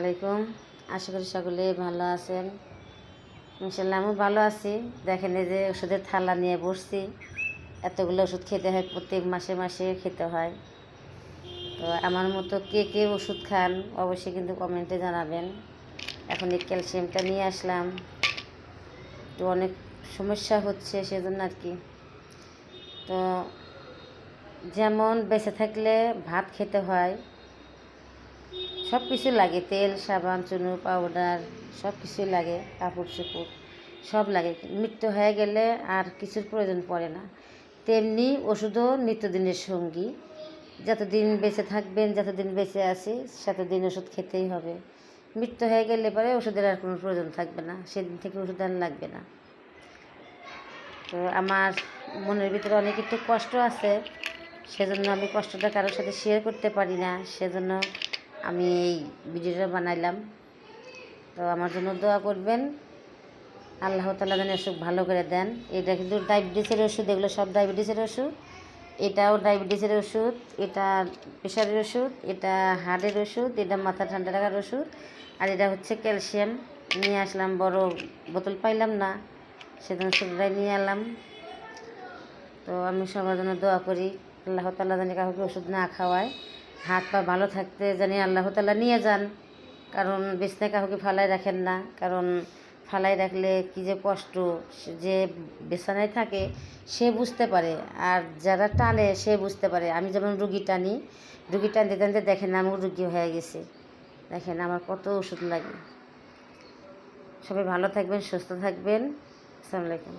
আলাইকুম। আশা করি সকলে ভালো আছেন। ইনশাল্লাহ আমি ভালো আছি। দেখেন এই যে ওষুধের থালা নিয়ে বসছি। এতগুলো ওষুধ খেতে হয়, প্রত্যেক মাসে মাসে খেতে হয়। তো আমার মতো কে কে ওষুধ খান অবশ্যই কিন্তু কমেন্টে জানাবেন। এখন এই ক্যালসিয়ামটা নিয়ে আসলাম, তো অনেক সমস্যা হচ্ছে সেজন্য আর কি। তো যেমন বেঁচে থাকলে ভাত খেতে হয়, সব কিছু লাগে, তেল সাবান চুনো পাউডার সব কিছুই লাগে, কাপড় চোপড় সব লাগে। মৃত্যু হয়ে গেলে আর কিছুর প্রয়োজন পড়ে না। তেমনি ওষুধও নিত্যদিনের সঙ্গী। যতদিন বেঁচে থাকবেন, যতদিন বেঁচে আছি ততদিন ওষুধ খেতেই হবে। মৃত্যু হয়ে গেলে পরে ওষুধের আর কোনো প্রয়োজন থাকবে না, সেদিন থেকে ওষুধ আর লাগবে না। তো আমার মনের ভিতরে অনেক একটু কষ্ট আছে, সেজন্য আমি কষ্টটা কারোর সাথে শেয়ার করতে পারি না, সেজন্য আমি এই ভিডিওটা বানাইলাম। তো আমার জন্য দোয়া করবেন, আল্লাহ তাআলা যেন অসুখ ভালো করে দেন। এটা কিন্তু ডায়াবেটিসের ওষুধ, এগুলো সব ডায়াবেটিসের ওষুধ। এটাও ডায়াবেটিসের ওষুধ, এটা প্রেশারের ওষুধ, এটা হার্টের ওষুধ, এটা মাথা ঠান্ডা রাখার ওষুধ, আর এটা হচ্ছে ক্যালসিয়াম। নিয়ে আসলাম, বড় বোতল পাইলাম না, সেজন্য ছোটোটাই নিয়ে এলাম। তো আমি সবার জন্য দোয়া করি, আল্লাহ তাআলা জানি কাউকে ওষুধ না খাওয়ায়, হাত পা ভালো থাকতে জানি আল্লাহ তাআলা নিয়ে যান। কারণ বিছনায় কাউকে ফালাই রাখেন না, কারণ ফালাই রাখলে কী যে কষ্ট, যে বিছানায় থাকে সে বুঝতে পারে, আর যারা টানে সে বুঝতে পারে। আমি যেমন রুগী টানি, রুগী টানতে টানতে দেখেন আমি রুগী হয়ে গেছি, দেখেন আমার কত ওষুধ লাগে। সবাই ভালো থাকবেন, সুস্থ থাকবেন। আসসালামু আলাইকুম।